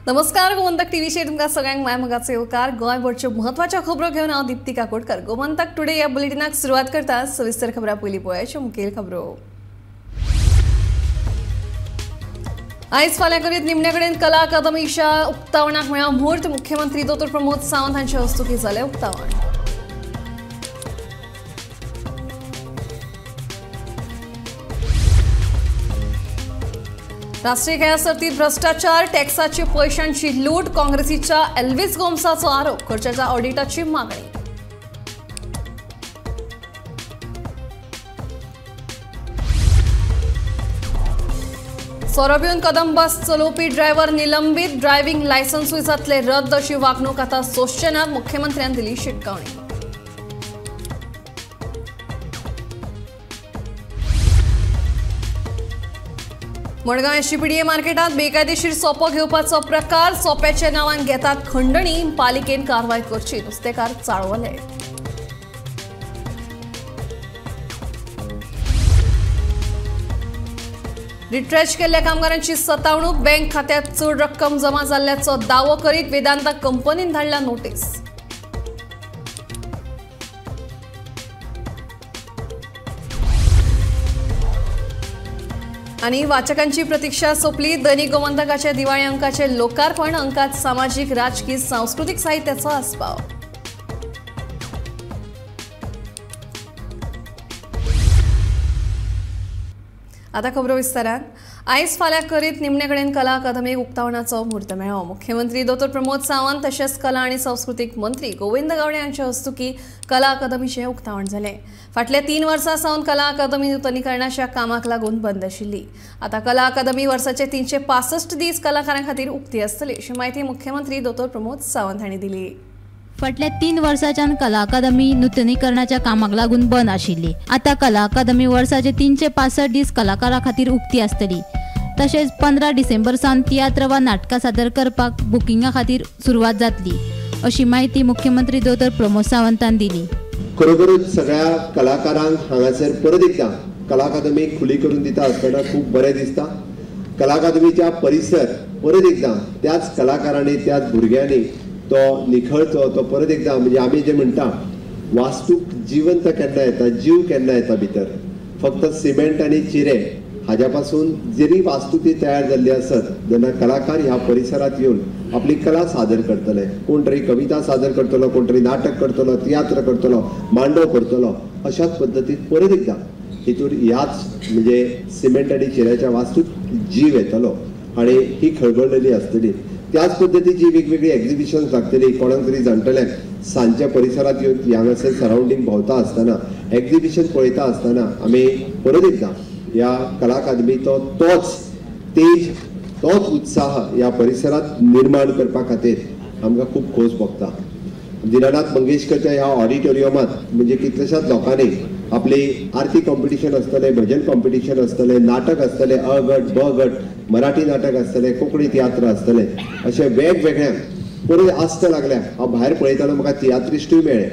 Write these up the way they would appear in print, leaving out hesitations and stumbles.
नमस्कार गोमंतक टीव्हीचेर तुमकां सगळ्यांक मायमोगाचो येवकार। गोंयभरच्यो म्हत्वाच्यो खबरो घेवन हांव दीप्ती काकोडकर। गोमंतक टुडे ह्या बुलेटिनाक सुरवात करता। सविस्तर खबरां पयलीं पळोवया मुखेल खबरो। आयज फाल्यां करीत निमणे कडेन कला अकादमीच्या उक्तावणाक मेळ्ळा मुहूर्त। मुख्यमंत्री डॉ प्रमोद सावंत हांच्या हस्तुकीं जालें उक्तावण। राष्ट्रीय खेळा सर्तीत भ्रष्टाचार, टॅक्साची पैशांची लूट, काँग्रेसीच्या एल्विस गोमसाचो आरोप, खर्चाच्या ऑडिटाची मागणी। सोरोब्यून कदम बस चलोवपी ड्रायव्हर निलंबित, ड्रायव्हिंग लायसन्सूय जातले रद्द अशी वागणूक आतां सोंसचे ना, मुख्यमंत्र्यान दिली शिटकावणी। मडगांव एसटीपीडीए मार्केटात बेकायदेशीर सोपो घेवपाचो प्रकार, सोप्याच्या नांवान घेतात खंडणी, पालिकेन कारवाय करची, नुस्तेकार चाळवले। रिट्रेच केल्ल्या कामगारांची सतावणूक, बँक खात्यात चड रक्कम जमा जाल्ल्याचो दावो करीत वेदांता कंपनीन धाडला नोटीस। आणि वाचकांची प्रतीक्षा सोपली। दैनिक गोमंतकाच्या दिवाळी अंकाचे लोकार्पण, अंकात सामाजिक, राजकीय, सांस्कृतिक साहित्याचो आस्पाव। आता खबरो विस्तारान। आयज फाल्यां करीत निमणे कडेन कला अकादमीक उक्तावणाचो मुहूर्त मेळ्ळो। मुख्यमंत्री डॉ प्रमोद सावंत तशेंच कला आनी सांस्कृतिक मंत्री गोविंद गावडे हांच्या हस्तुकीं कला अकादमीचें उक्तावण जालें। फाटल्या 3 वर्सां सावन कला अकादमी नूतनीकरणाच्या कामाक लागून बंद आशिल्ली। आता कला अकादमी वर्साचे 365 दीस कलाकारां खातीर उक्ती आसतली अशी माहिती मुख्यमंत्री डॉ प्रमोद सावंत हांणी दिली। फाटल्या 3 वर्सांच्यान कला अकादमी नूतनीकरणाच्या कामाक लागून बंद आशिल्ली। आता कला अकादमी वर्साचे 365 दीस कलाकारां खातीर उक्ती आसतली। तशेंच 15 डिसेंबर सावन तियात्र वा नाटकां सादर करपाक बुकिंगा खातीर सुरवात जातली अशी माहिती मुख्यमंत्री डॉ प्रमोद सावंतान दिली। खरोखरच सगळ्या कलाकारांक हांगासर परत एकदा कला अकादमी खुली करून दिता आसतना खूब बरें दिसता। कला अकादमीच्या परिसर परत एकदा त्याच कलाकारांनी, त्याच भुरग्यांनी तो निखळचो, तो परत एकदा म्हणजे आमी जे म्हणटा वास्तूक जिवंत केन्ना येता, जीव केन्ना येता भितर। फक्त सिमेंट आनी चिरे हाज्या पासून जरी वास्तू ती तयार जाल्ली आसत, जेन्ना कलाकार ह्या परिसरात येवन आपली कला सादर करतले, कोण तरी कविता सादर करतलो, कोण तरी नाटक करतलो, तियात्र करतलो, मांडव करतलो, अशाच पद्दतीन परत एकदा हितून ह्याच म्हणजे सिमेंट आनी चिऱ्याच्या वास्तूक जीव येतलो आणि ही खळबळलेली आसतली। त्याच पद्धतीची वेगवेगळी एक्झिबिशन्स लागतली। कोणाक तरी जाणटेल्यांक सांजच्या परिसरात येवन हांगासर सरावंडींग भोंवता आसतना, एक्झिबिशन पळयता आसतना आमी परत एकदा ह्या कला अकादमीचो तोच तेज, तोच उत्साह ह्या परिसरात निर्माण करपा खातीर आमकां खूब खोस भोगता। दिनानाथ मंगेशकरच्या ह्या ऑडिटोरियमात म्हणजे कितल्याशाच लोकांनी आपली आरती कॉम्पिटिशन आसतले, भजन कॉम्पिटिशन आसतले, नाटक आसतले, अ गट, ब गट, मराठी नाटक आसतले, कोंकणी तियात्र आसतले, अशे वेगवेगळ्या परत आस्त लागल्या। हांव भायर पळयताना म्हाका तियात्रिस्टूय मेळ्ळे।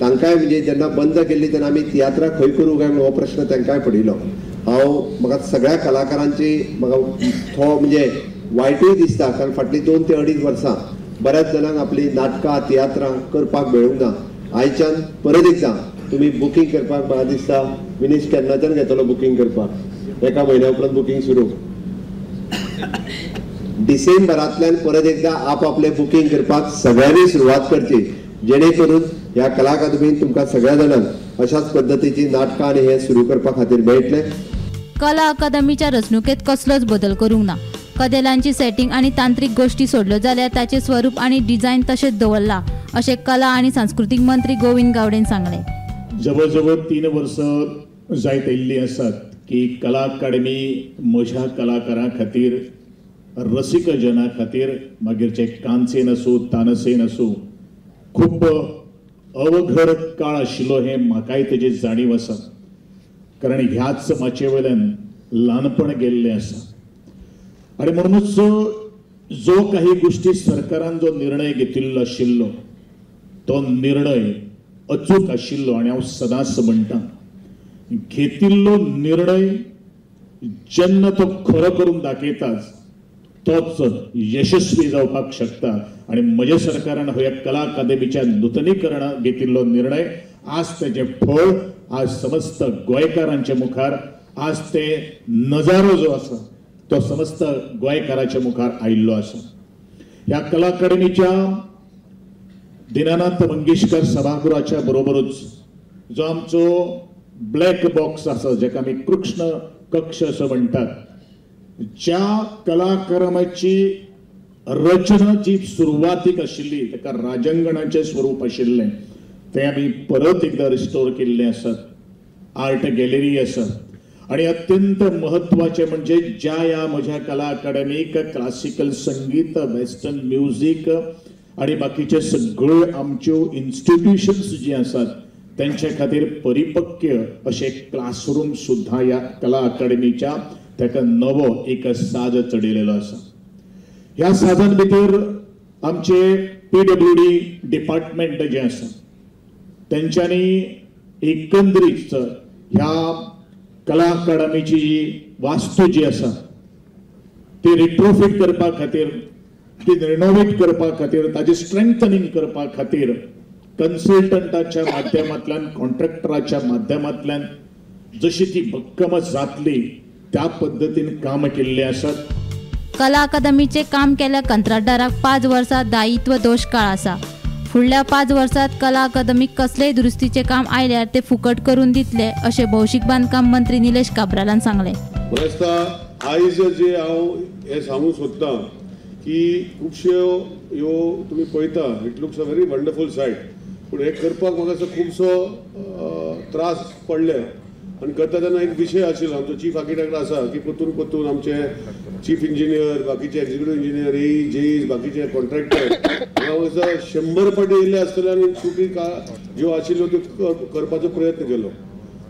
तांकांय म्हणजे जेन्ना बंद केल्ली तेन्ना आमी तियात्रां खंय करूं काय हो प्रश्न तांकांय पडिल्लो। म्हाका सगळ्या कलाकारांची म्हाका म्हणजे वायटूय दिसता, कारण फाटलीं 2 ते 2.5 वर्सां बऱ्याच जाणांक आपली नाटकां, तियात्रां करपाक मेळूंक ना। आयच्यान परत एकदा तुम्ही बुकिंग करपाक म्हाका दिसता विनीश केन्नाच्यान घेतलो बुकिंग करपाक, 1 म्हयन्या उपरांत बुकिंग सुरू। डिसेंबरांतल्यान परत एकदा आपआपले बुकिंग करपाक सगळ्यांनी सुरवात करची, जेणे करून ह्या कला अकादमीन तुमकां सगळ्या जाणांक अशाच पद्दतीची नाटकां आनी हे सुरू करपा खातीर मेळटले। कला अकादमीच्या रचणुकेत कसलोच बदल करूंक ना। कदेलांची सेटिंग आणि तांत्रिक गोष्टी सोडल्यो जाल्यार ताचे स्वरूप आणि डिझायन तशेंच दवरला अशें कला आणि सांस्कृतिक मंत्री गोविंद गावडेन सांगले। जवळ 3 वर्सां जायत आयिल्लीं आसात की कला अकादमी म्हज्या कलाकारां खातीर, रसिक जना खातीर, मागीरचे कांचेन आसूं, तानसेन आसूं, खूब अवघड काळ आशिल्लो हे म्हाकाय तेजी जाणीव आसा। कारण ह्याच माचे वयल्यान ल्हानपण गेल्लें आसा आणि म्हणूनच जो काही गोष्टी सरकारान जो निर्णय घेतिल्लो आशिल्लो तो निर्णय अचूक आशिल्लो आणि हांव सदांच म्हणटा घेतिल्लो निर्णय जेन्ना तो खरो करून दाखयताच तोच यशस्वी जावपाक शकता. आणि म्हज्या सरकारान ह्या कला अकादमीच्या नूतनीकरणाक घेतिल्लो निर्णय आज तेजे फळ आज समस्त गोंयकारांच्या मुखार आज ते नजारो जो आसा तो समस्त गोंयकारांच्या मुखार आयिल्लो आसा. ह्या कला अकादमीच्या दिनानाथ मंगेशकर सभागृहाच्या बरोबरच जो आमचो ब्लॅक बॉक्स आसा जेका आमी कृष्ण कक्ष असं म्हणटात, ज्या कलाकाराची रचना जी सुरवातीक आशिल्ली ताका राजंगणाचें स्वरूप आशिल्लें तें आमी परत एकदा रिस्टोर केल्लें आसात. आर्ट गॅलरी आसात आणि अत्यंत महत्वाचे म्हणजे ज्या ह्या म्हज्या कला अकादमीक क्लासिकल संगीत, वेस्टर्न म्युझिक आणि बाकीचे सगळे आमच्यो इन्स्टिट्यूशन्स जे आसात त्यांच्या खातीर परिपक्व असे क्लासरूम सुद्धा या कला अकादमीच्या ताका नवो एक साज चढयलेलो आसा. ह्या साजान भितर आमचे PWD डिपार्टमेंट जे आसा त्यांच्यानी एकंदरीत ह्या कला अकादमीची जी वास्तू जी आसा ती रिट्रोफिट करपा खातीर, ती रिनोवेट करपा खातीर, ताजी स्ट्रेंथनिंग करपा खातीर कन्सल्टंटाच्या माध्यमांतल्यान, कॉन्ट्रॅक्टराच्या माध्यमांतल्यान जशी ती भक्कम जातली त्या पद्धतीन काम केल्ले आसात. कला अकादमीचे काम केल्या कंत्राटदाराक 5 वर्सां दायित्व दोश काळ आसा. फुडल्या 5 वर्सांत कला अकादमीक कसलेय दुरुस्तीचे काम आयल्यार ते फुकट करून दितले अशें भौशीक बांदकाम मंत्री निलेश काब्रालान सांगले. आयज जे हांव हे सांगूंक सोदतां की खुबश्यो ह्यो तुमी पळयता, it looks a very wonderful site, पूण हे करपाक म्हाका खुबसो त्रास पडले. आणि करता तेन्ना एक विशय आशिल्लो, आमचो चीफ आर्किटेक्ट आसा की परतून आमचे चीफ इंजिनियर, बाकीचे एक्झिक्युटीव इंजिनियर, जेईज, बाकीचे कॉन्ट्रॅक्टर हांगा 100 पाटी येयल्ले आसतले आनी चुकी ज्यो आशिल्ल्यो त्यो करपाचो प्रयत्न केलो.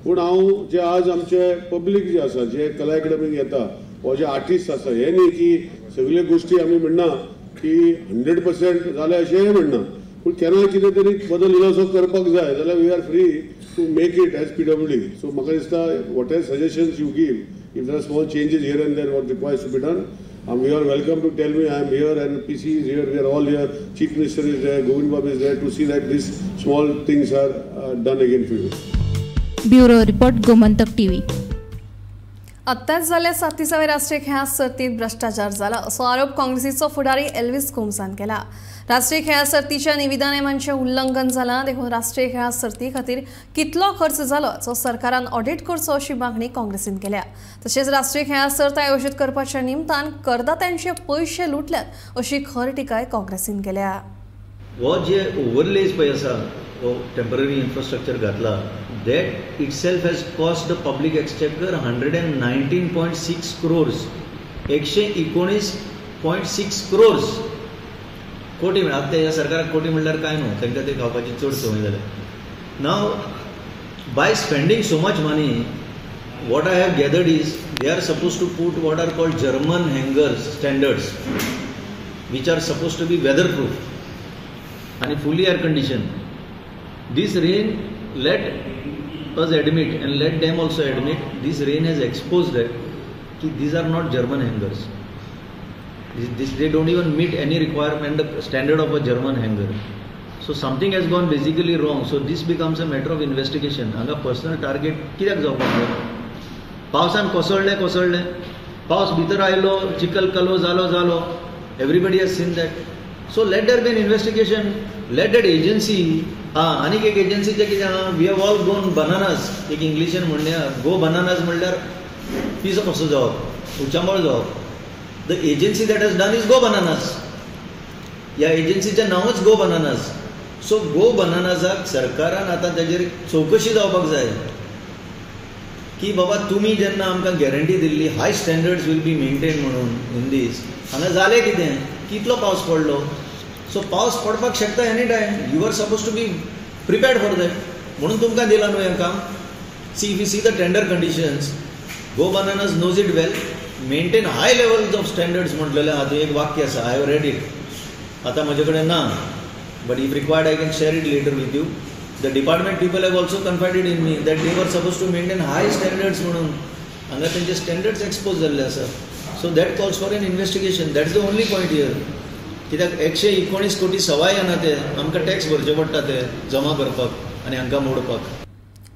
पूण हांव जे आज आमचे पब्लीक जे आसा, जे कला अकादमीक येता हो जे आर्टिस्ट आसा, हे न्ही की सगळे गोष्टी आमी म्हणना की 100% जाले अशेंय म्हणना, पूण केन्ना कितें तरी बदल इल्लोसो करपाक जाय जाल्यार we are free to make it as PWD. So म्हाका दिसता whatever suggestions you give, if there are small changes here and there what requires to be done, we are welcome to tell me. I am here and PC is here, we are all here, Chief Minister is there, Govind Babu is there to see that these small things are done again for you. Bureau report, Gomantak TV. आत्ताच जाल्ल्या 37व्या राष्ट्रीय खेळा सर्तीत भ्रष्टाचार जाला असो आरोप काँग्रेसीचो फुडारी एल्विस कुम्सान केला. राष्ट्रीय खेळा सर्तीच्या निविदा नेमांचें उल्लंघन जालां देखून राष्ट्रीय खेळा सर्ती खातीर कितलो खर्च जालो हाचो सरकारान ऑडिट करचो अशी मागणी काँग्रेसीन केल्या. तशेंच राष्ट्रीय खेळा सर्त आयोजीत करपाच्या निमतान करदात्यांचे पयशे लुटल्यात अशी खर टिकाय काँग्रेसीन केल्या. हो जे ओव्हरलेज पळय आसा हो टेम्पररी इन्फ्रास्ट्रक्चर घातला, that itself has cost the public exchequer 119.6 crores, 119.6 crores कोटी. आता ह्या सरकाराक कोटी म्हणल्यार काय न्हू, तांकां ते खावपाची चड संवय जाल्या. Now by spending so much money, what I have gathered is they are supposed to put what are called German hangars standards, which are supposed to be weatherproof and fully air conditioned. This rain, let us admit and let them also admit, this rain has exposed that these are not German hangars. They don't even meet any requirement, the standard of a German hangar. So something has gone basically wrong. So this becomes a matter of investigation. Anga personal target कित्याक जावपाक जाय? पावसान कोसळ्ळे, पावस भितर आयलो, चिखल कलो जालो. Everybody has seen that. So let there be an investigation. Let that agency. आनीक एक एजन्सीचे कितें आहा, वी हॅव ऑल गोन बनानास, एक इंग्लिशीन म्हणल्या गो बनानास म्हणल्यार पिसो कसो जावप, उचांबळ जावप. The agency that has done is go bananas. ह्या एजन्सीचें नांवच गो बनानास. सो गो बनानासाक सरकारान आतां ताजेर चवकशी जावपाक जाय की बाबा तुमी जेन्ना आमकां गॅरंटी दिल्ली high standards will be maintain म्हणून इन दीस, हांगा जालें कितें, कितलो पावस पडलो. सो पावस पडपाक शकता any time, you are supposed to be prepared for that, म्हणून तुमकां दिलां न्हू हें काम. See if you see the tender conditions, go bananas knows it well, maintain high levels of standards म्हटलेलें आहा. थंय एक वाक्य आसा, आय हॅव रेड इट, आतां म्हजे कडेन ना, but if required I can share it later with you. The department people have also confided in me that they were suppose to maintain high standards म्हणून. हांगा तेंचे स्टँडर्ड्स एक्सपोज जाल्ले आसा. So that calls for an investigation. That is the only point here. कित्याक 119 कोटी सवाय येना ते आमकां टॅक्स भरचे पडटा ते जमा करपाक आनी हांकां मोडपाक.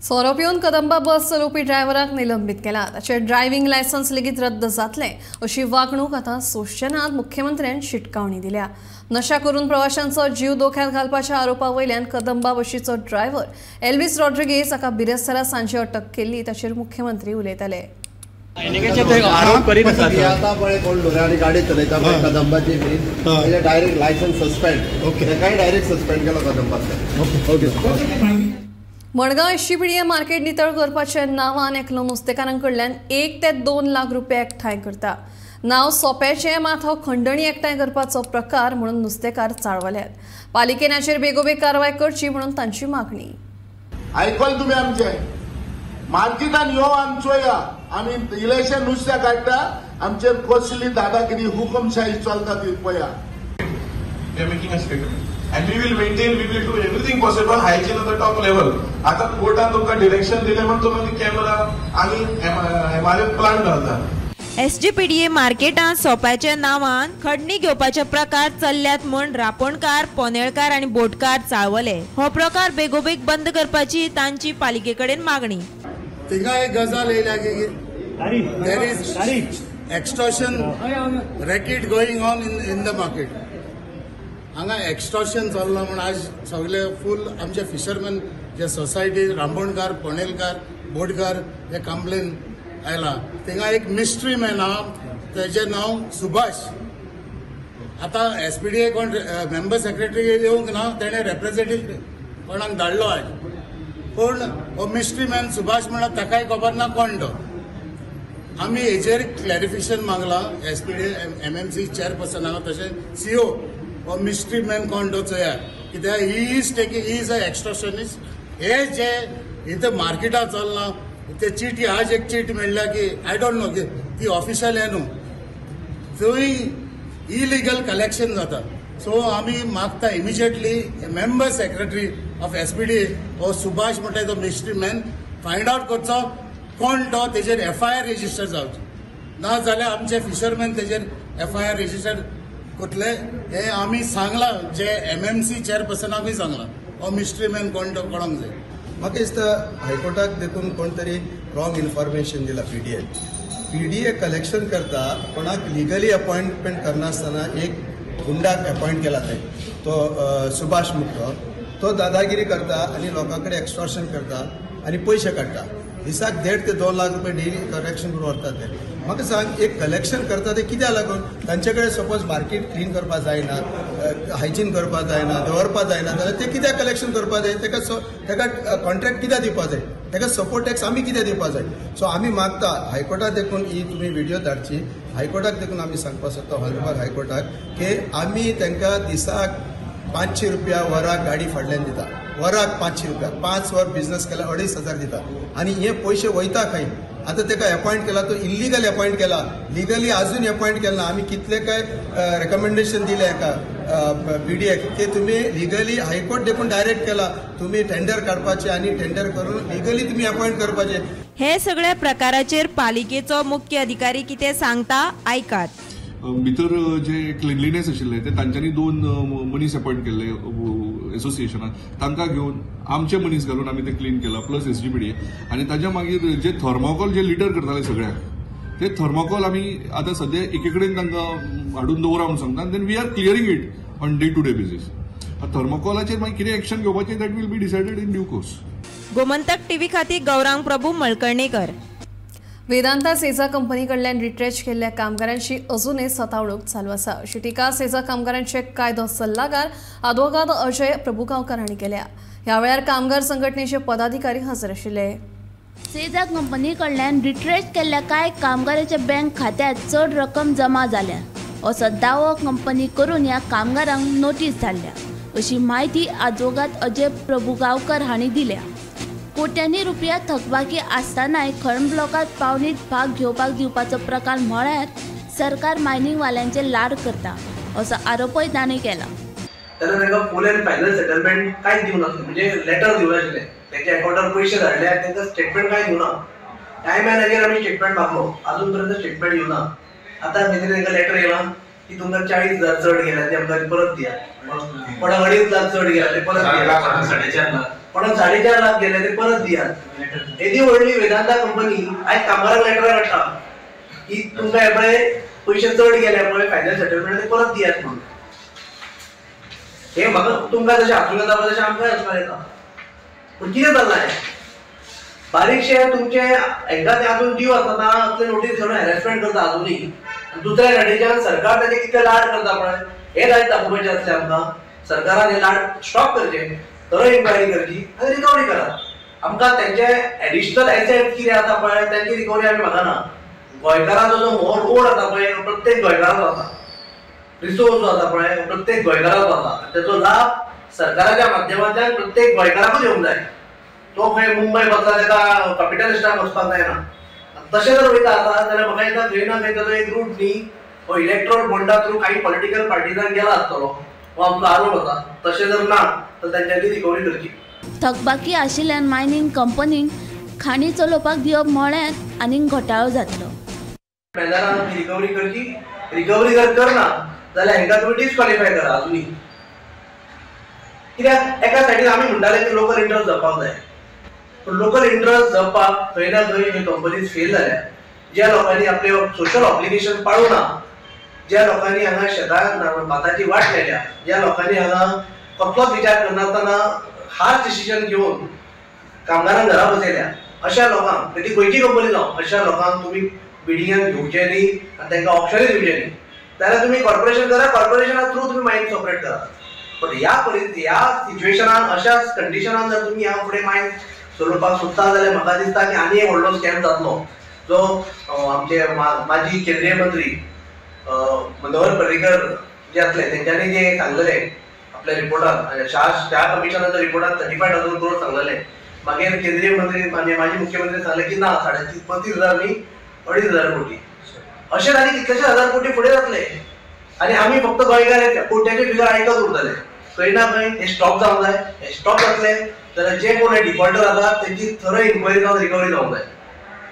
सोरो पिवन कदंबा बस चलोवपी ड्रायव्हराक निलंबीत केला. ताचे ड्रायव्हिंग लायसन्स लेगीत रद्द जातले अशी वागणूक आतां सोशनात मुख्यमंत्र्यान शिटकावणी दिल्या. नशा करून प्रवाशांचो जीव धोक्यात घालपाच्या आरोपा वयल्यान कदंबा बशीचो ड्रायव्हर एल्विस रॉड्रिगेज हाका बिरेस्तारा सांजे अटक केल्ली. ताचेर मुख्यमंत्री उलयताले. आरोप करीत आता पळय कोण ल्हान गाडी चलयता कदंबाची बी डायरेक्ट लायसन्स सस्पेंड. ओके काय डायरेक्ट सस्पेंड केलो कदंबाचे. ओके. मडगांव एसजीपीडीए मार्केट नितळ करपाच्या नांवान एकलो नुस्तेकारां कडल्यान 1 ते 2 लाख रुपया एकठांय करता. नांव सोंपेचें मात हो खंडणी एकठांय करपाचो प्रकार म्हणून नुस्तेकार चाळवल्यात. पालिकेन हाचेर बेगोबेग कारवाय करची म्हणून तांची मागणी. आयकल तुमी आमचे मार्केटान यो आमचो या आमी इलेक्शन नुस्तें काडटा आमचेर कसली दादागिरी हुकुमशाही चलता ती पळया. And we will do everything possible, hygiene at the top level. आता कोर्टान तुमकां डिरेक्शन दिले म्हणून तुम्ही कॅमेरा आणि MRF प्लांट घालता. एसजीपीडीए मार्केटांत सोप्याच्या नांवान खडणी घेवपाचे प्रकार चल्ल्यात म्हूण रापणकार, पोनेळकार आणि बोटकार चाळवले. हो प्रकार बेगोबेग बंद करपाची तांची पालिके कडेन मागणी. थिंगा एक गजाल येयल्या की there is extortion racket going on in the market. हांगा एक्सटॉर्शन चल्लां म्हूण आज सगळे फूल आमचे फिशरमॅन जे सोसायटी रांबणकार, पोणेलकार, बोटकार हे कंप्लेन आयला. थिंगा एक मिस्ट्री मॅन आहा तेजें नांव सुभाष. आतां एसपीडीए कोण मेंबर सेक्रेटरी येवंक ना तेणें रेप्रेझेंटेटिव्ह कोणाक धाडलो आज. पूण हो मिस्ट्री मॅन सुभाष म्हणून ताकाय खबर ना कोण तो. आमी हेजेर क्लॅरिफिकेशन मागला एसपीडीए MMC चेअरपर्सन हांगा तशें CEO हो मिस्ट्री मॅन कोण तो चोया. कित्याक ही इज अ एक्सटॉर्शनिस्ट. हे जे इथं मार्केटात चल्ला ते चीट आज एक चीट मेळ्ळ्या की आय डोंट नो की ती ऑफिशियल हे न्हू थंय इलिगल कलेक्शन जाता. सो आमी मागता इमिजिएटली मेंबर सेक्रेटरी ऑफ एसपीडीए हो सुभाष म्हणटा तो मिस्ट्री मॅन फायंड आउट करचो कोण तो. तेजेर FIR रेजिस्टर जावची ना जाल्यार आमचे फिशरमॅन तेजेर FIR रेजिस्टर कोतले हे आमी सांगला जे MMC चेअरपर्सनाकूय सांगला हो मिस्ट्री मॅन कोण तो कळोंक जाय. म्हाका दिसता हायकोर्टाक देखून कोण तरी रॉंग इन्फॉर्मेशन दिला. PDA कलेक्शन करता कोणाक लिगली अपॉइंटमेंट करनासतना एक गुंडाक अपॉइंट केला थंय तो सुभाष मुख्य. तो दादागिरी करता आनी लोकां कडेन एक्सटॉर्शन करता आनी पयशे काडटा. दिसाक 1.5 ते 2 लाख रुपये डेली कलेक्शन करून व्हरता ते. म्हाका सांग एक कलेक्शन करता ते कित्याक लागून तांचे कडेन सपोज मार्केट क्लीन करपाक जायना, हायजीन करपाक जायना, दवरपाक जायना जाल्यार ते कित्याक कलेक्शन करपाक जाय. ताका कॉन्ट्रॅक्ट कित्याक दिवपाक जाय, ताका सपोर्ट टॅक्स आमी कित्याक दिवपाक जाय. सो आमी मागता हायकोर्टाक देखून ही तुमी व्हिडिओ धाडची. हायकोर्टाक देखून आमी सांगपाक सोदता हॉलमार्क हायकोर्टाक की आमी तांकां दिसाक 500 रुपया वराक गाडी फाडल्यान दिता. वराक 500 रुपया 5 वर बिझनेस केल्यार 2,500 दिता आनी हे पयशे वयता खंय. आता ताका अपॉइंट केला तो इल्लिगल अपॉइंट केला. लिगली अजून अपॉइंट केला. आम्ही कितले काय रेकमेंडेशन दिले एका PDA की तुम्ही लिगली हायकोर्ट देखून डायरेक्ट केला तुम्ही टेंडर काढपाचे आणि टेंडर करून लिगली तुम्ही अपॉइंट करपाचे. हे सगळ्या प्रकाराचेर पालिकेचो मुख्य अधिकारी कितें सांगता आयकात. भितर जे क्लिनलीनेस आशिल्ले ते तांच्यांनी 2 मनीस अपॉइंट केल्ले एसोसिएशनान तांकां घेवन आमचे मनीस घालून आमी ते क्लीन केला प्लस SGPDA आनी ताच्या मागीर जे थर्मोकॉल जे लिटर करताले सगळ्याक ते थर्मोकॉल आमी आतां सद्या एके कडेन तांकां हाडून दवरा म्हणून सांगता then we are clearing it on day to day basis. थर्मोकॉलाचेर मागीर कितें एक्शन घेवपाचें that will be decided in due course. Gomantak TV खातीर गौरांग प्रभू मळकर्णेकर. वेदांता सेजा कंपनी कडल्यान रिट्रेच केल्ल्या कामगारांची अजूनय सतावणूक चालू आसा अशी टिका सेजा कामगारांचे कायदो सल्लागार आदवोगाद अजय प्रभुगांवकार हांणी केल्या. ह्या वेळार कामगार संघटनेचे पदाधिकारी हजर आशिल्ले. सेजा कंपनी कडल्यान रिट्रेच केल्ल्या कांय कामगारांच्या बँक खात्यांत चड रक्कम जमा जाल्या असो दावो कंपनी करून ह्या कामगारांक नोटीस धाडल्या अशी माहिती आदवोगाद अजय प्रभुगांवकार हांणी दिल्या. कोट्यांनी रुपया थकबाकी आसतनाय खण ब्लॉकात पावणीत भाग घेवपाक दिवपाचो प्रकार म्हळ्यार सरकार मायनिंग वाल्यांचे लाड करता असो आरोपय ताणें केला. तेन्ना तांकां फूल एंड फायनल सेटलमेंट कांयच दिवना म्हणजे लेटर दिवना आशिल्ले. तेंच्या अकाउंटार पयशे धाडले तांकां स्टेटमेंट कांय दिवना. टायम एंड अगेन आमी स्टेटमेंट मागलो अजून पर्यंत स्टेटमेंट दिवना. आता मेरेन तांकां लेटर येयलां की तुमकां 40,000 चड गेल्या ते आमकां परत दिया, कोणाक 2.5 लाख चड गेल्या ते परत दिया, 4.5 लाख, कोणाक 4.5 लाख गेले ते परत दिया. येदी व्हडली वेदांता कंपनी आयज कामगारांक लेटर धाडटा की तुमकां हे पळय पयशे चड गेले पळय फायनल सेटलमेंट ते परत दियात म्हणून. हे म्हाका तुमकां जशें हांसूंक येता पळय तशें आमकांय हांसपाक येता. पूण कितें जालां हें बारीकशे तुमचे हांकां ते आजून जीव आसतना असले नोटीस घेवन हॅरेसमेंट करता आजुनूय, आनी दुसऱ्या सायडीच्यान सरकार ताचे कितले लाड करता पळय हे जायत दाखोवपाचें आसलें आमकां. सरकारान हे लाड स्टॉप करचे, थरोय इन्क्वायरी करची आनी रिकवरी करात. आमकां तेंचे एडिशनल एसेट कितें आसा पळय तेंची रिकवरी आमी मागना. गोंयकाराचो जो ओड आसा पळय प्रत्येक गोंयकाराचो आसा, रिसोर्स जो आसा पळय प्रत्येक गोंयकाराचो आसा, तेचो लाभ सरकाराच्या माध्यमांतल्यान प्रत्येक गोंयकाराकूच येवंक जाय. तो खंय मुंबय बसला तेका कॅपिटलिस्टाक वचपाक जायना. तशें जर वयता आसा जाल्यार म्हाका दिसता खंय ना खंय ताचो एक रूट न्ही हो इलेक्ट्रॉल बॉन्डा थ्रू काही पॉलिटिकल पार्टीजांक गेला आसतलो, हो आमचो आरोप आसा. तशें जर ना तर तांच्यांनी रिकवरी करची. थकबाकी आशिल्ल्यान मायनिंग कंपनींक खाणी चलोवपाक दिवप म्हळ्यार आनीक घोटाळो जातलो. बेजारान रिकवरी करची, रिकवरी जर करना जाल्यार हांकां तुमी डिस्क्वॉलिफाय करा आजुनी. कित्याक एका सायडीन आमी म्हणटाले की लोकल इंट्रस्ट जपपाक जाय, पूण लोकल इंट्रस्ट जपपाक खंय ना खंय ह्यो कंपनीज फेल जाल्या. ज्या लोकांनी आपले सोशल ऑब्लिगेशन पाळूना, ज्या लोकांनी हांगा शेतान भाताची वाट लायल्या, ज्या लोकांनी हांगा कसलोच विचार करनासतना हार्श डिसिजन घेवन कामगारांक घरा बसयल्या, अशा लोकांक ती खंयची कंपनी जावं अशा लोकांक तुमी बिडिंगान घेवचे न्ही आनी तांकां ऑप्शनूय दिवचे न्ही. जाल्यार तुमी कॉर्पोरेशन करा, कॉर्पोरेशना थ्रू तुमी मायन सेपरेट करा. पण ह्या सिच्युएशनान अशा कंडिशनान जर तुमी ह्या फुडें मायन चलोवपाक सोदता जाल्यार म्हाका दिसता की आनी एक व्हडलो स्कॅम जातलो, जो आमचे माजी केंद्रीय मंत्री मनोहर पर्रीकर जे आसले तेंच्यांनी जे सांगलेले आपल्या रिपोर्टान, त्या कमिशनाच्या रिपोर्टान 35,000 करोड सांगलेले. मागीर केंद्रीय मंत्री म्हणजे माजी मुख्यमंत्री सांगले की ना 35,000 न्ही 2,500 कोटी. अशें आनी कितलेशे हजार कोटी फुडें जातले आनी आमी फक्त गोंयकार कोट्याचे फिगर आयकत उरतले. खंय ना खंय हे स्टॉप जावंक जाय. हे स्टॉप जातले जाल्यार जे कोण डिफॉल्टर आसात तेंची थरोय इन्क्वायरी जावन रिकवरी जावंक जाय.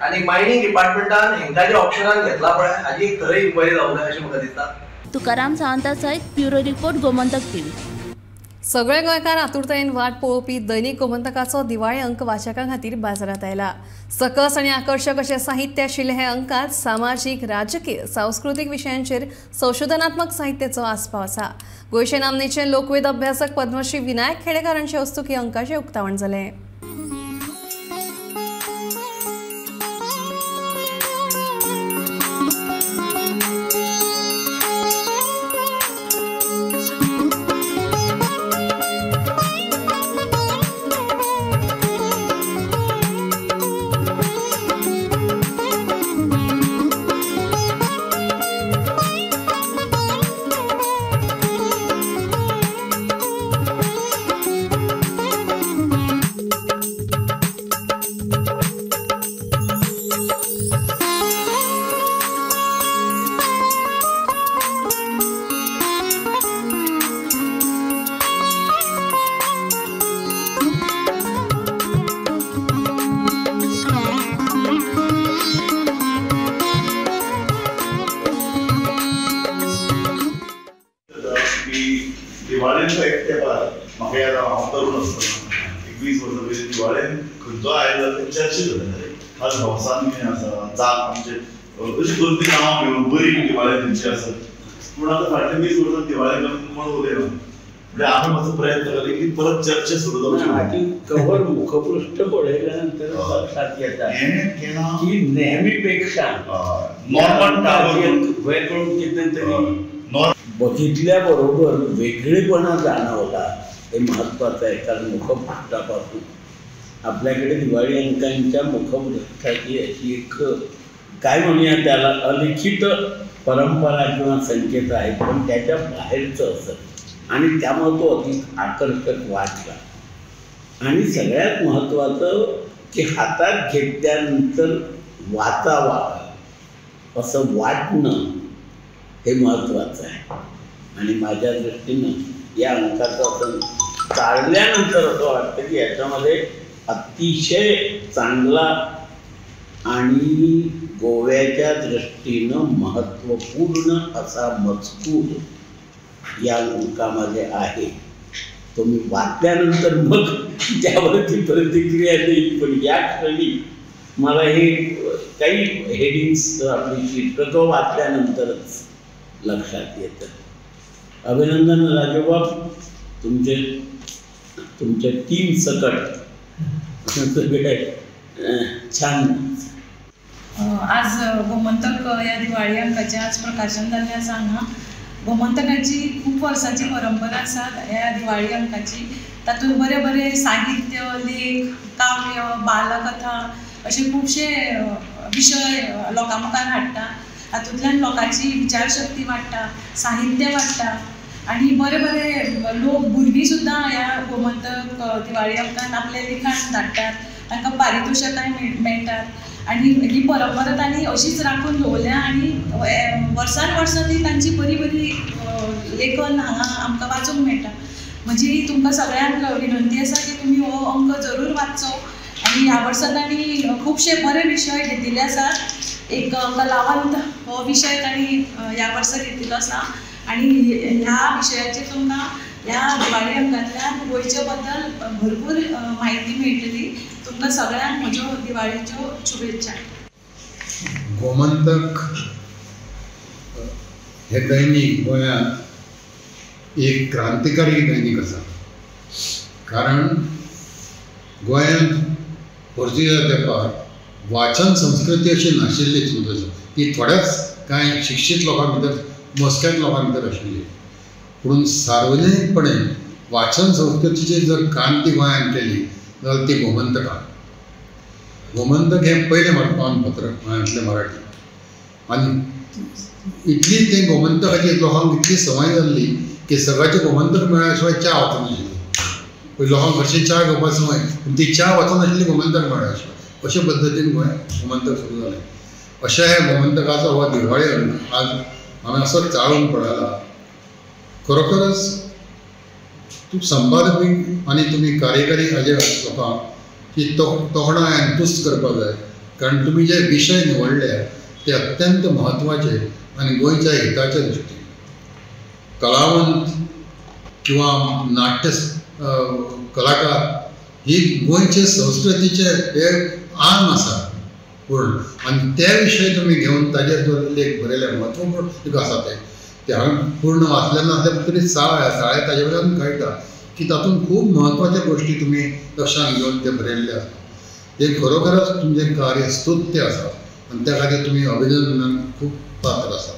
आनी मायनिंग डिपार्टमेंटान हांकां जे ऑप्शनान घेतला पळय हाजी एक थरोय इन्क्वायरी जावंक जाय अशें म्हाका दिसता. तुकाराम सावंता सयत ब्युरो रिपोर्ट गोमंतक टीव्ही. सगळे गोंयकार आतुरतेन वाट पळोवपी दैनीक गोमंतकाचो दिवाळी अंक वाचकां खातीर बाजारात आयला. सकस आनी आकर्शक अशें साहित्य आशिल्ले हे अंकात सामाजीक, राजकीय, सांस्कृतीक विशयांचेर संशोधनात्मक साहित्याचो आस्पाव आसा. गोंयचे नामनेचे लोकवेद अभ्यासक पद्मश्री विनायक खेडेकारांचे हस्तुकी अंकाचें उक्तावण जालें. दिवाळेंचो एक तेंपार म्हाका याद हांव तरुण आसतना 21 वर्सां पयलीं दिवाळेन खंयचो आयलो ते चर्चा जाताले. आज हौसान बी आसा, जाग आमचे अशी दोन तीन नांवां घेवन बरी दिवाळी तेंची आसत. पूण आतां फाटल्या 20 वर्सां दिवाळी कोण उलयना. म्हणजे आमी मातसो प्रयत्न केले की परत चर्चा सुरू जावची. कवर मुखपृष्ठ पळयल्या नंतर लक्षात येता की नेहमीपेक्षा वेगळं कितें तरी बघितल्या बरोबर वेगळेपणा जाणवला हे महत्वाचं आहे. कारण मुखपृष्ठापासून आपल्याकडे दिवाळी अंकांच्या मुखपृष्ठाची अशी एक काय म्हणूया त्याला अलिखित परंपरा किंवा संकेत आहे, पण त्याच्या बाहेरचं असं आणि त्यामुळे तो अधिक आकर्षक वाटला. आणि सगळ्यात महत्त्वाचं की हातात घेतल्यानंतर वाचावा असं वाटणं हे महत्त्वाचं आहे. आणि माझ्या दृष्टीनं या अंकाचं असं काढल्यानंतर असं वाटतं की याच्यामध्ये अतिशय चांगला आणि गोव्याच्या दृष्टीनं महत्त्वपूर्ण असा मजकूर या अंकामध्ये आहे. तो मी वाचल्यानंतर मग त्यावरती प्रतिक्रिया देईल, पण या क्षणी मला हे काही हेडिंग्स आपली शीर्षकं वाचल्यानंतरच लक्षात येतं. अभिनंदन राजूबाब, तुमच्या टीम सकट सगळे छान. आज गोमंतक या दिवाळी अंकाचें आज प्रकाशन जाल्लें आसा. हांगा गोमंतकाची खूब वर्सांची परंपरा आसा ह्या दिवाळी अंकाची. तातूंत बरे बरे साहित्य, लेख, काव्य, बालकथा अशे खुबशे विशय लोकां मुखार हाडटा. हातूंतल्यान लोकांची विचारशक्ती वाडटा, साहित्य वाडटा आनी बरे बरे लोक भुरगीं सुद्दां ह्या गोमंतक दिवाळी अंकान आपलें लिखाण धाडटात. तांकां पारितोषिकाय मेळटात आनी ही परंपरा तांणी अशीच राखून दवरल्या आनी वर्सान वर्सां ती तांची बरी बरी लेखन हांगा आमकां वाचूंक मेळटा. म्हजी तुमकां सगळ्यांक विनंती आसा की तुमी हो अंक जरूर वाचचो. आनी ह्या वर्सा तांणी खुबशे बरे विशय घेतिल्ले आसात. एक कलावंत हो विशय तांणी ह्या वर्सा घेतिल्लो आसा आनी ह्या विशयाचेर तुमकां ह्या दिवाळी अंकांतल्यान गोंयचे बद्दल भरपूर म्हायती मेळटली. तुमकां सगळ्यांक म्हज्यो दिवाळीच्यो शुभेच्छा. गोमंतक हे दैनीक गोंयांत एक क्रांतिकारी दैनीक आसा. कारण गोंयांत पोर्तुगेजां तेंपार वाचन संस्कृती अशी नाशिल्लीच न्हू. ती थोड्याच कांय शिक्षीत लोकां भितर, मोजक्याच लोकां भितर आशिल्ली. पूण सार्वजनीकपणे वाचन संस्कृतीची जर क्रांती गोंयांत केली जाल्यार ती गोमंतकां. गोमंतक हें पयलें वर्तमानपत्र गोंयांतलें मराठी. आनी इतली तें गोमंतकाची लोकांक इतली संवय जाल्ली की सकाळचें गोमंतक मेळ्ळ्या शिवाय च्या वचनाशिल्ली. पळय लोकांक हरशीं च्या घेवपाक संवय, पूण ती च्या वचनाशिल्ली गोमंतक मेळ्ळ्या शिवाय. अशे पद्दतीन गोंयांत गोमंतक सुरू जालें. अशा ह्या गोमंतकाचो हो दिवाळी आज हांवें असो चाळून पळयला. खरोखरच तूं संपादक आनी तुमी कार्यकारी हाजे लोकांक की तोखणां एंतुस्त करपाक जाय. कारण तुमी जे विशय निवडले ते अत्यंत म्हत्वाचे आनी गोंयच्या हिताचे दृश्टीन. कलावंत किंवा नाट्य कलाकार ही गोंयचे संस्कृतीचे एक आन आसा पूर्ण. आनी ते विशय तुमी घेवन ताजेर जो लेख बरयले म्हत्वपूर्ण आसा ते हांवें पूर्ण वाचले नासले तरी साळे ताजे वयल्यान कळटा की तातूंत खूब म्हत्वाच्यो गोश्टी तुमी लक्षांत घेवन ते बरयल्ले आसा. ते खरोखरच तुमचें कार्य स्तुत्य आसा आनी त्या खातीर तुमी अभिनंदनाक खूब पात्र आसा.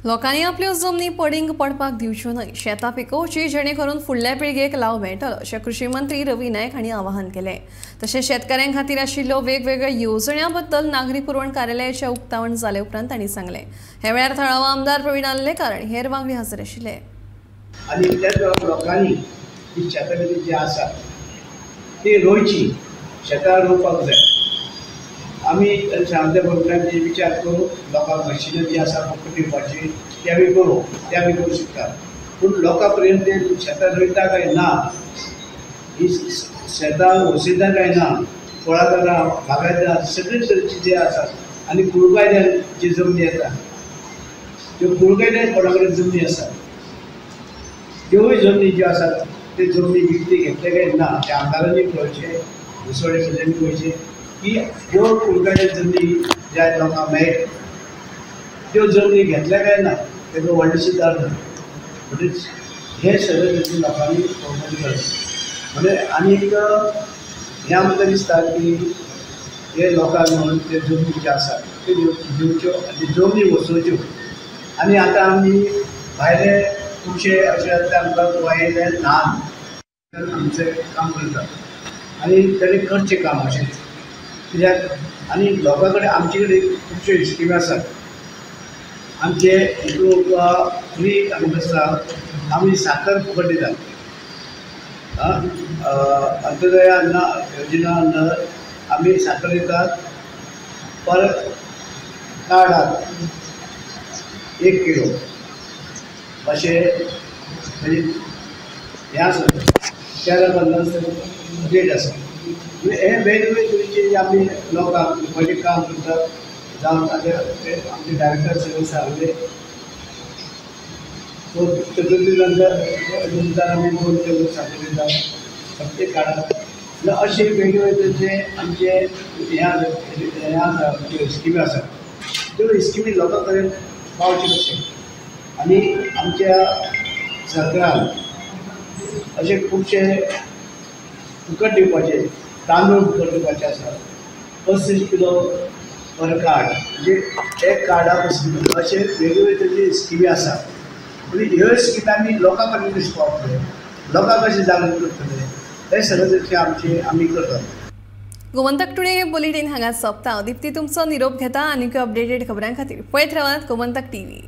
लोकांनी आपल्यो जमनी पडींग पडपाक दिवच्यो न्हय, शेतां पिकोवची जेणे करून फुडल्या पिळगेक लाव मेळटलो अशें कृषी मंत्री रवी नायक हांणी आवाहन केलें. तशेंच शेतकारां खातीर आशिल्ल्यो वेगवेगळ्या येवजण्यां बद्दल नागरी पुरवण कार्यालयाचें उक्तावण जाले उपरांत तांणी सांगलें. हे वेळार थळावो आमदार प्रवीण आल्लेकर आनी हेर वांगडी हाजीर आशिल्ले. आनी त्याच लोकांनी जी शेतां जी आसा ती रोवची, शेतां रोवपाक जाय. आमी सांगले गोरमेंटाचे विचार करून लोकांक मशिनां जी आसा फक्त दिवपाची ते आमी करूं शकता. पूण लोकां पर्यंत शेतां रोयता काय ना, ही शेतां वसयता काय ना, कुळागरां बागायतदार सगळे तरेची जे आसात आनी कुळगायद्यान जी जमनी येता त्यो कुळगायद्यान कोणा कडेन जमनी आसा त्योय जमनी ज्यो आसात ते जमनी विकती घेतले काय ना ते आमदारांनी पळोवचें, मुसोळे कडल्यान पळोवचें की त्यो कुळगायद्या जमनी ज्या लोकांक मेळटा त्यो जमनी घेतल्या काय ना तेजो व्हडलेशी दर जाता. म्हणजे हे सगळे तरेची लोकांनी पळोवपाची गरज. म्हणजे आनीक हें आमकां दिसता की हे लोकांक म्हणून ते जमनी ज्यो आसात त्यो दिवच्यो आनी जमनी वचोवच्यो. आनी आतां आमी भायले खुबशे अशे आमकां गोंयले ल्हान आमचें काम करतात आनी तेणें करचें काम अशें. कित्याक आनी लोकां कडेन आमचे कडेन खुबश्यो स्किमी आसात. आमचे हितून फ्री आमकां आसा आमी साखर फुकट दितात. अंत्योदय अन्न योजना अंडर आमी साखर दितात पर कार्डाक 1 किलो अशें म्हणजे हें आसा 13-15 रेट आसा. हे वेगवेगळे तरेचे आमी लोकांक म्हणजे काम करतात जावन आमचे डायरेक्टर सर्वीस आसले नंतर आमी 2 किलो साखर दिता प्रत्येक कार्डाक अशे वेगवेगळे तरेचे आमचे हे आसा स्किमी आसा त्यो स्किमी लोकां कडेन पावचे कशे आनी आमच्या सरकारान अशे खुबशे फुकट दिवपाचे तांदूळ फुकट दिवपाचे आसा 35 किलो पर कार्ड म्हणजे एक कार्डाक अशे वेगवेगळे तरेचे स्किमी आसा आनी ह्यो स्किमी आमी लोकां पर्यंत कशें पावतले लोकांक कशें जागृत करतले हे सगळे आमी करतात. गोमंतक टुडे बुलेटिन हांगा सोंपता. दिप्ती तुमचो निरोप घेता. आनीक अपडेटेड खबरां खातीर पळयत रावात गोमंतक TV.